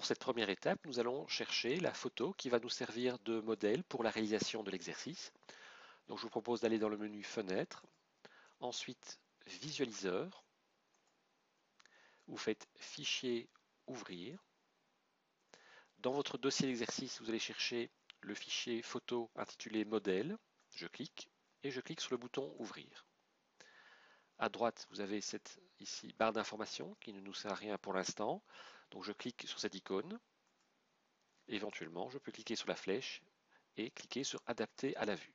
pour cette première étape, nous allons chercher la photo qui va nous servir de modèle pour la réalisation de l'exercice. Donc je vous propose d'aller dans le menu Fenêtre, ensuite Visualiseur, vous faites Fichier, Ouvrir. Dans votre dossier d'exercice, vous allez chercher le fichier photo intitulé Modèle. Je clique et je clique sur le bouton Ouvrir. À droite, vous avez cette ici barre d'information qui ne nous sert à rien pour l'instant. Donc je clique sur cette icône. Éventuellement, je peux cliquer sur la flèche et cliquer sur Adapter à la vue.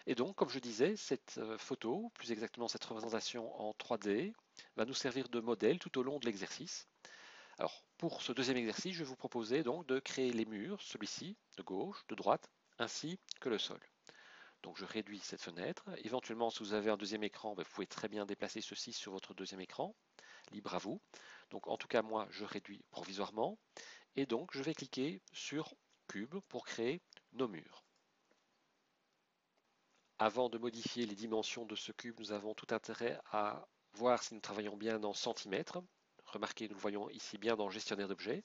Et donc, comme je disais, cette photo, plus exactement cette représentation en 3D, va nous servir de modèle tout au long de l'exercice. Alors, pour ce deuxième exercice, je vais vous proposer donc de créer les murs, celui-ci, de gauche, de droite, ainsi que le sol. Donc je réduis cette fenêtre. Éventuellement, si vous avez un deuxième écran, vous pouvez très bien déplacer ceci sur votre deuxième écran. Libre à vous. Donc en tout cas, moi, je réduis provisoirement. Et donc, je vais cliquer sur Cube pour créer nos murs. Avant de modifier les dimensions de ce cube, nous avons tout intérêt à voir si nous travaillons bien dans centimètres. Remarquez, nous le voyons ici bien dans Gestionnaire d'objets.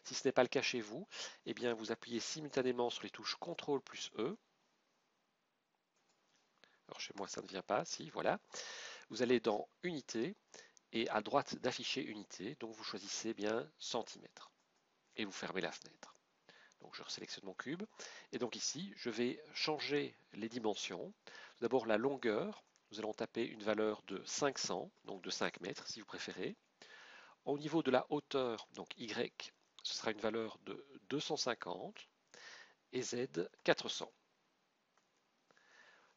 Si ce n'est pas le cas chez vous, eh bien vous appuyez simultanément sur les touches CTRL plus E. Alors chez moi, ça ne vient pas, si, voilà. Vous allez dans Unité et à droite d'afficher Unité, donc vous choisissez bien centimètres. Et vous fermez la fenêtre. Donc je resélectionne mon cube. Et donc ici, je vais changer les dimensions. D'abord la longueur. Nous allons taper une valeur de 500, donc de 5 mètres si vous préférez. Au niveau de la hauteur, donc Y, ce sera une valeur de 250 et Z 400.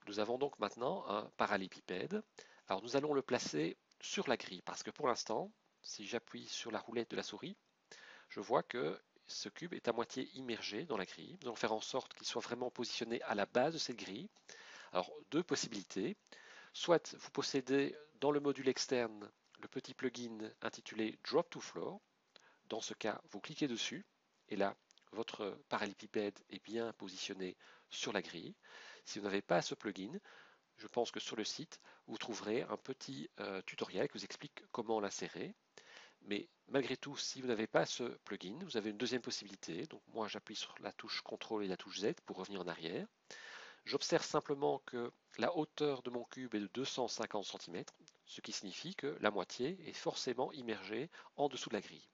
Nous avons donc maintenant un parallélépipède. Alors nous allons le placer sur la grille parce que pour l'instant, si j'appuie sur la roulette de la souris, je vois que ce cube est à moitié immergé dans la grille. Nous allons faire en sorte qu'il soit vraiment positionné à la base de cette grille. Alors, deux possibilités. Soit vous possédez dans le module externe le petit plugin intitulé Drop to Floor. Dans ce cas, vous cliquez dessus et là, votre parallélépipède est bien positionné sur la grille. Si vous n'avez pas ce plugin, je pense que sur le site, vous trouverez un petit tutoriel qui vous explique comment l'insérer. Mais malgré tout, si vous n'avez pas ce plugin, vous avez une deuxième possibilité. Donc moi, j'appuie sur la touche CTRL et la touche Z pour revenir en arrière. J'observe simplement que la hauteur de mon cube est de 250 cm, ce qui signifie que la moitié est forcément immergée en dessous de la grille.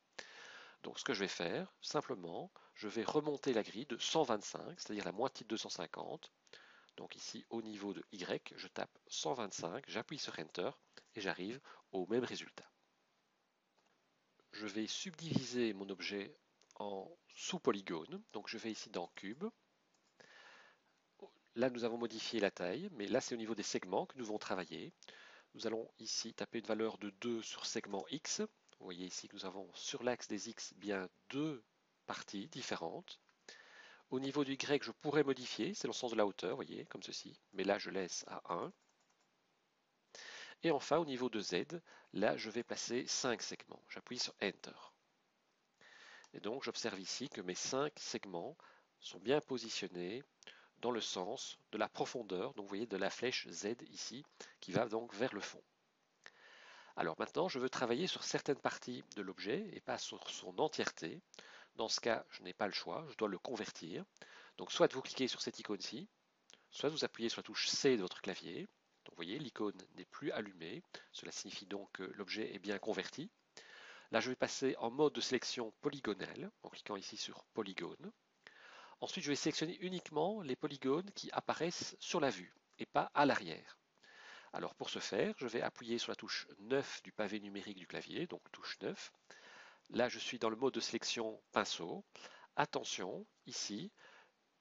Donc ce que je vais faire, simplement, je vais remonter la grille de 125, c'est-à-dire la moitié de 250. Donc ici, au niveau de Y, je tape 125, j'appuie sur Enter et j'arrive au même résultat. Je vais subdiviser mon objet en sous-polygones. Donc je vais ici dans Cube. Là, nous avons modifié la taille, mais là, c'est au niveau des segments que nous devons travailler. Nous allons ici taper une valeur de 2 sur segment X. Vous voyez ici que nous avons sur l'axe des X bien deux parties différentes. Au niveau du Y, je pourrais modifier, c'est dans le sens de la hauteur, vous voyez, comme ceci. Mais là, je laisse à 1. Et enfin, au niveau de Z, là, je vais placer 5 segments. J'appuie sur Enter. Et donc, j'observe ici que mes 5 segments sont bien positionnés dans le sens de la profondeur, donc vous voyez de la flèche Z ici, qui va donc vers le fond. Alors maintenant, je veux travailler sur certaines parties de l'objet et pas sur son entièreté. Dans ce cas, je n'ai pas le choix, je dois le convertir. Donc soit vous cliquez sur cette icône-ci, soit vous appuyez sur la touche C de votre clavier. Donc vous voyez, l'icône n'est plus allumée. Cela signifie donc que l'objet est bien converti. Là, je vais passer en mode de sélection polygonale, en cliquant ici sur Polygone. Ensuite, je vais sélectionner uniquement les polygones qui apparaissent sur la vue et pas à l'arrière. Alors pour ce faire, je vais appuyer sur la touche 9 du pavé numérique du clavier, donc touche 9. Là, je suis dans le mode de sélection pinceau. Attention, ici,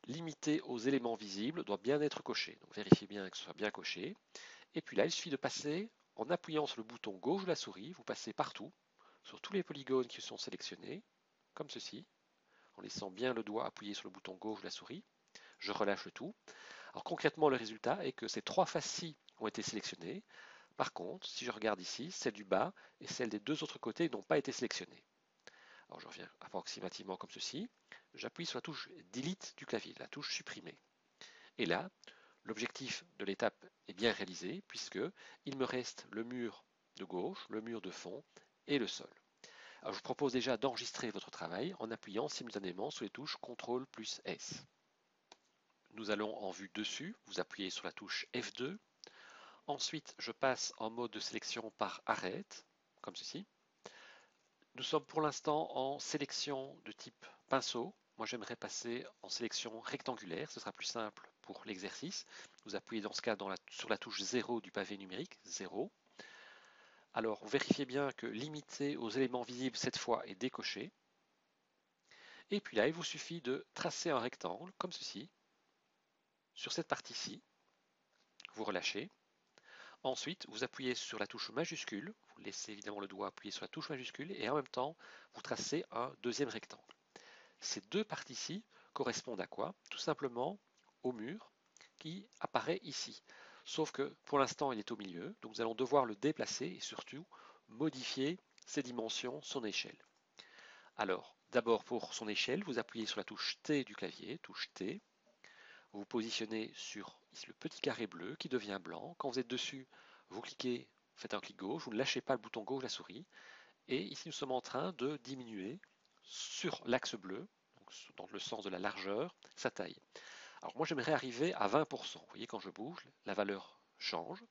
limiter aux éléments visibles doit bien être coché. Donc vérifiez bien que ce soit bien coché. Et puis là, il suffit de passer, en appuyant sur le bouton gauche de la souris, vous passez partout, sur tous les polygones qui sont sélectionnés, comme ceci, en laissant bien le doigt appuyé sur le bouton gauche de la souris. Je relâche le tout. Alors concrètement, le résultat est que ces trois faces-ci ont été sélectionnées. Par contre, si je regarde ici, celle du bas et celle des deux autres côtés n'ont pas été sélectionnées. Alors je reviens approximativement comme ceci. J'appuie sur la touche Delete du clavier, la touche supprimer. Et là, l'objectif de l'étape est bien réalisé puisque il me reste le mur de gauche, le mur de fond et le sol. Alors, je vous propose déjà d'enregistrer votre travail en appuyant simultanément sur les touches CTRL plus S. Nous allons en vue dessus, vous appuyez sur la touche F2. Ensuite, je passe en mode de sélection par arrête, comme ceci. Nous sommes pour l'instant en sélection de type pinceau. Moi, j'aimerais passer en sélection rectangulaire, ce sera plus simple pour l'exercice. Vous appuyez dans ce cas sur la touche 0 du pavé numérique, 0. Alors, vérifiez bien que limiter aux éléments visibles cette fois est décoché. Et puis là, il vous suffit de tracer un rectangle, comme ceci, sur cette partie-ci. Vous relâchez. Ensuite, vous appuyez sur la touche majuscule. Vous laissez évidemment le doigt appuyer sur la touche majuscule et en même temps, vous tracez un deuxième rectangle. Ces deux parties-ci correspondent à quoi? Tout simplement au mur qui apparaît ici. Sauf que pour l'instant, il est au milieu, donc nous allons devoir le déplacer et surtout modifier ses dimensions, son échelle. Alors, d'abord pour son échelle, vous appuyez sur la touche T du clavier, touche T. Vous vous positionnez sur le petit carré bleu qui devient blanc. Quand vous êtes dessus, vous cliquez, faites un clic gauche, vous ne lâchez pas le bouton gauche de la souris. Et ici, nous sommes en train de diminuer sur l'axe bleu, donc dans le sens de la largeur, sa taille. Alors moi, j'aimerais arriver à 20%. Vous voyez, quand je bouge, la valeur change.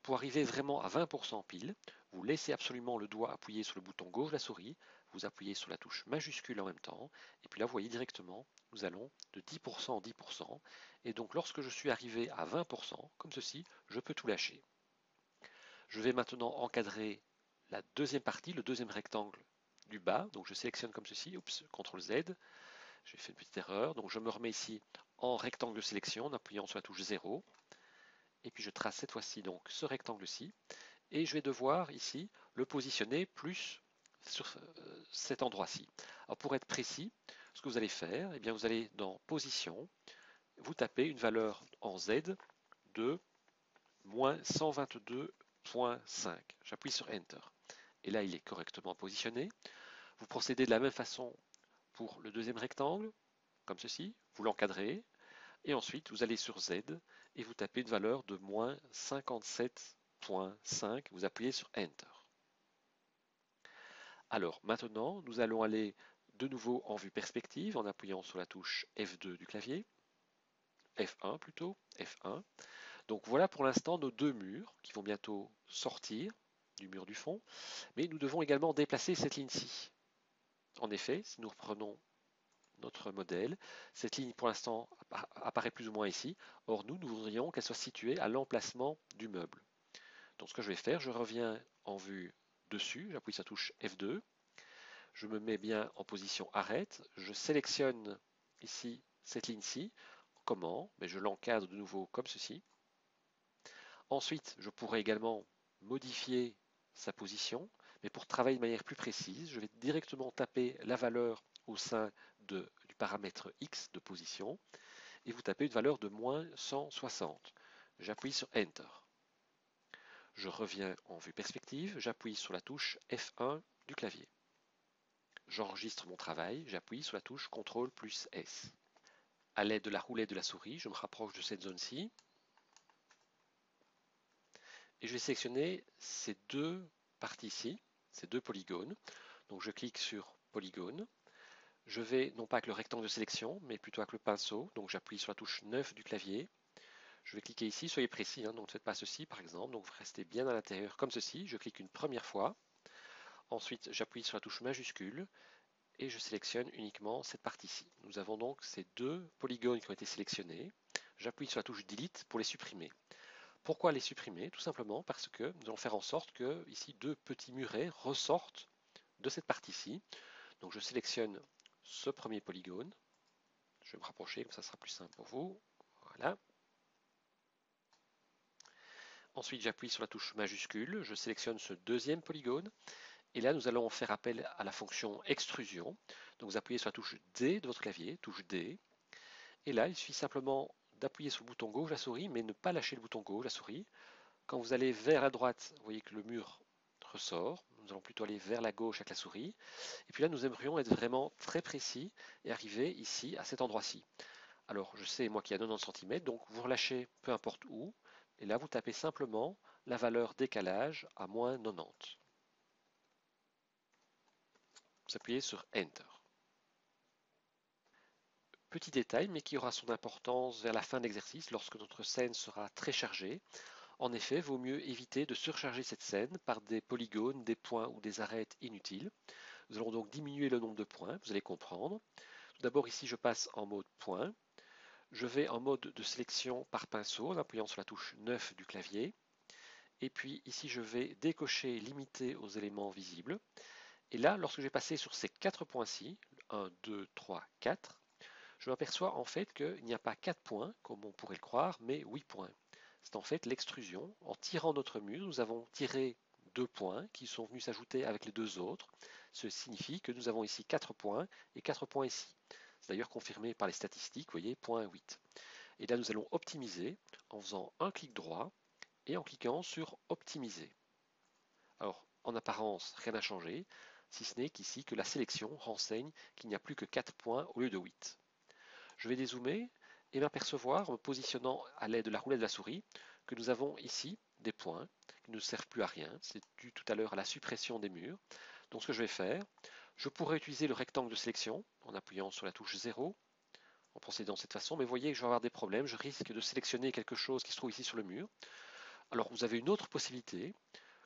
Pour arriver vraiment à 20% pile, vous laissez absolument le doigt appuyé sur le bouton gauche de la souris, vous appuyez sur la touche majuscule en même temps, et puis là, vous voyez directement, nous allons de 10% en 10%, et donc lorsque je suis arrivé à 20%, comme ceci, je peux tout lâcher. Je vais maintenant encadrer la deuxième partie, le deuxième rectangle du bas, donc je sélectionne comme ceci, oups, CTRL Z, j'ai fait une petite erreur, donc je me remets ici en rectangle de sélection en appuyant sur la touche 0, et puis je trace cette fois-ci donc ce rectangle-ci, et je vais devoir ici le positionner plus sur cet endroit-ci. Alors pour être précis, ce que vous allez faire, eh bien vous allez dans Position, vous tapez une valeur en Z de moins 122,5. J'appuie sur Enter. Et là, il est correctement positionné. Vous procédez de la même façon pour le deuxième rectangle, comme ceci, vous l'encadrez, et ensuite vous allez sur Z et vous tapez une valeur de moins 57,5, vous appuyez sur Enter. Alors maintenant, nous allons aller de nouveau en vue perspective en appuyant sur la touche F2 du clavier, F1 plutôt, F1. Donc voilà pour l'instant nos deux murs qui vont bientôt sortir du mur du fond, mais nous devons également déplacer cette ligne-ci. En effet, si nous reprenons notre modèle, cette ligne pour l'instant apparaît plus ou moins ici. Or nous voudrions qu'elle soit située à l'emplacement du meuble. Donc ce que je vais faire, je reviens en vue dessus, j'appuie sur la touche F2, je me mets bien en position arrête, je sélectionne ici cette ligne-ci. Comment? Je l'encadre de nouveau comme ceci. Ensuite, je pourrais également modifier sa position, mais pour travailler de manière plus précise, je vais directement taper la valeur au sein du paramètre X de position, et vous tapez une valeur de moins 160. J'appuie sur Enter. Je reviens en vue perspective, j'appuie sur la touche F1 du clavier. J'enregistre mon travail, j'appuie sur la touche CTRL plus S. À l'aide de la roulette de la souris, je me rapproche de cette zone-ci, et je vais sélectionner ces deux parties-ci, ces deux polygones. Donc je clique sur polygone. Je vais non pas avec le rectangle de sélection, mais plutôt avec le pinceau. Donc j'appuie sur la touche 9 du clavier. Je vais cliquer ici, soyez précis, donc ne faites pas ceci par exemple. Donc vous restez bien à l'intérieur comme ceci. Je clique une première fois. Ensuite j'appuie sur la touche majuscule et je sélectionne uniquement cette partie-ci. Nous avons donc ces deux polygones qui ont été sélectionnés. J'appuie sur la touche Delete pour les supprimer. Pourquoi les supprimer? Tout simplement parce que nous allons faire en sorte que ici deux petits murets ressortent de cette partie-ci. Donc je sélectionne ce premier polygone. Je vais me rapprocher, comme ça sera plus simple pour vous. Voilà. Ensuite, j'appuie sur la touche majuscule. Je sélectionne ce deuxième polygone. Et là, nous allons faire appel à la fonction extrusion. Donc vous appuyez sur la touche D de votre clavier, touche D. Et là, il suffit simplement d'appuyer sur le bouton gauche de la souris, mais ne pas lâcher le bouton gauche de la souris. Quand vous allez vers la droite, vous voyez que le mur ressort. Nous allons plutôt aller vers la gauche avec la souris. Et puis là, nous aimerions être vraiment très précis et arriver ici, à cet endroit-ci. Alors, je sais, moi, qu'il y a 90 cm, donc vous relâchez peu importe où. Et là, vous tapez simplement la valeur décalage à moins 90. vous appuyez sur Enter. Petit détail, mais qui aura son importance vers la fin de l'exercice, lorsque notre scène sera très chargée. En effet, vaut mieux éviter de surcharger cette scène par des polygones, des points ou des arêtes inutiles. Nous allons donc diminuer le nombre de points, vous allez comprendre. Tout d'abord, ici, je passe en mode point. Je vais en mode de sélection par pinceau en appuyant sur la touche 9 du clavier. Et puis ici, je vais décocher limiter aux éléments visibles. Et là, lorsque j'ai passé sur ces 4 points-ci, 1, 2, 3, 4, je m'aperçois en fait qu'il n'y a pas 4 points, comme on pourrait le croire, mais 8 points. C'est en fait l'extrusion. En tirant notre mur, nous avons tiré 2 points qui sont venus s'ajouter avec les 2 autres. Ceci signifie que nous avons ici 4 points et 4 points ici. C'est d'ailleurs confirmé par les statistiques, vous voyez, 0.8. Et là, nous allons optimiser en faisant un clic droit et en cliquant sur Optimiser. Alors, en apparence, rien n'a changé, si ce n'est qu'ici que la sélection renseigne qu'il n'y a plus que 4 points au lieu de 8. Je vais dézoomer et m'apercevoir, en me positionnant à l'aide de la roulette de la souris, que nous avons ici des points qui ne servent plus à rien. C'est dû tout à l'heure à la suppression des murs. Donc ce que je vais faire, je pourrais utiliser le rectangle de sélection en appuyant sur la touche 0, en procédant de cette façon, mais vous voyez que je vais avoir des problèmes. Je risque de sélectionner quelque chose qui se trouve ici sur le mur. Alors vous avez une autre possibilité.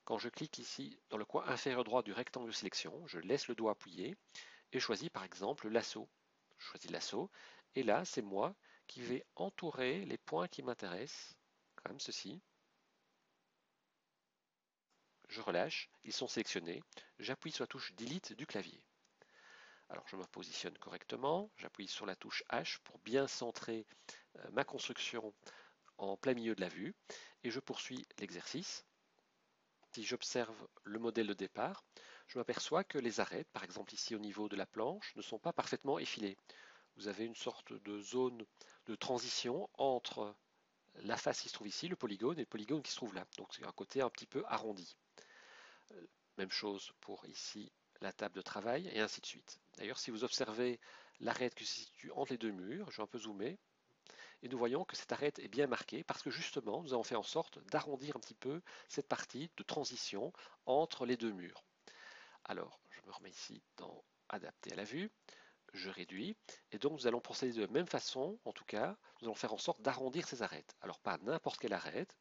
Quand je clique ici dans le coin inférieur droit du rectangle de sélection, je laisse le doigt appuyé et choisis par exemple le lasso. Je choisis le lasso et là c'est moi qui vais entourer les points qui m'intéressent, comme ceci. Je relâche, ils sont sélectionnés, j'appuie sur la touche Delete du clavier. Alors je me positionne correctement, j'appuie sur la touche H pour bien centrer ma construction en plein milieu de la vue et je poursuis l'exercice. Si j'observe le modèle de départ, je m'aperçois que les arêtes, par exemple ici au niveau de la planche, ne sont pas parfaitement effilées. Vous avez une sorte de zone de transition entre la face qui se trouve ici, le polygone, et le polygone qui se trouve là. Donc c'est un côté un petit peu arrondi. Même chose pour ici la table de travail, et ainsi de suite. D'ailleurs, si vous observez l'arête qui se situe entre les deux murs, je vais un peu zoomer, et nous voyons que cette arête est bien marquée parce que justement, nous avons fait en sorte d'arrondir un petit peu cette partie de transition entre les deux murs. Alors, je me remets ici dans Adapter à la vue, je réduis, et donc nous allons procéder de la même façon, en tout cas, nous allons faire en sorte d'arrondir ces arêtes. Alors, pas n'importe quelle arête.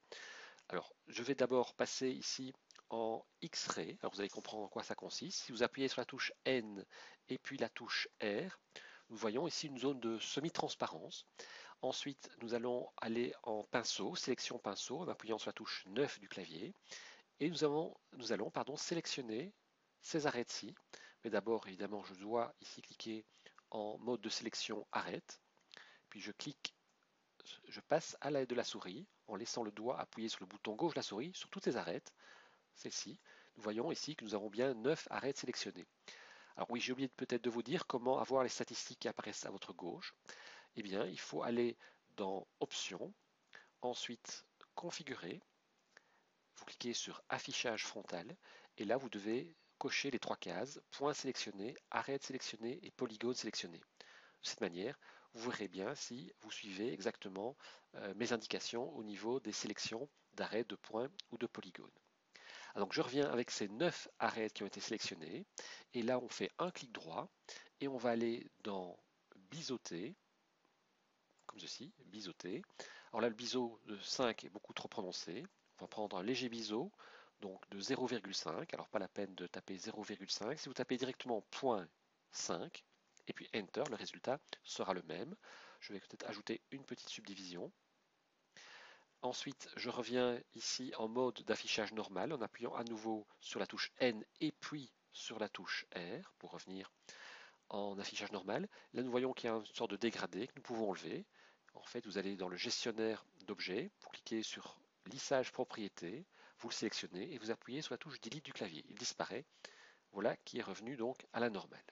Alors, je vais d'abord passer ici en X-ray. Alors, vous allez comprendre en quoi ça consiste. Si vous appuyez sur la touche N et puis la touche R, nous voyons ici une zone de semi-transparence. Ensuite, nous allons aller en pinceau, sélection pinceau, en appuyant sur la touche 9 du clavier. Et nous allons sélectionner ces arêtes-ci. Mais d'abord, évidemment, je dois ici cliquer en mode de sélection arête. Puis je passe à l'aide de la souris en laissant le doigt appuyé sur le bouton gauche de la souris sur toutes les arêtes. Celle-ci. Nous voyons ici que nous avons bien 9 arêtes sélectionnées. Alors oui, j'ai oublié peut-être de vous dire comment avoir les statistiques qui apparaissent à votre gauche. Eh bien, il faut aller dans Options, ensuite Configurer, vous cliquez sur Affichage frontal, et là vous devez cocher les 3 cases, point sélectionné, arête sélectionnée et polygone sélectionné. De cette manière, vous verrez bien si vous suivez exactement mes indications au niveau des sélections d'arêtes, de points ou de polygones. Donc je reviens avec ces 9 arêtes qui ont été sélectionnées, et là on fait un clic droit, et on va aller dans Biseauter, comme ceci, biseauter. Alors là, le biseau de 5 est beaucoup trop prononcé. On va prendre un léger biseau, donc de 0,5. Alors pas la peine de taper 0,5. Si vous tapez directement 0,5 et puis Enter, le résultat sera le même. Je vais peut-être ajouter une petite subdivision. Ensuite, je reviens ici en mode d'affichage normal en appuyant à nouveau sur la touche N et puis sur la touche R pour revenir en affichage normal. Là, nous voyons qu'il y a une sorte de dégradé que nous pouvons enlever. En fait, vous allez dans le gestionnaire d'objets, vous cliquez sur lissage propriété, vous le sélectionnez et vous appuyez sur la touche Delete du clavier. Il disparaît. Voilà qui est revenu donc à la normale.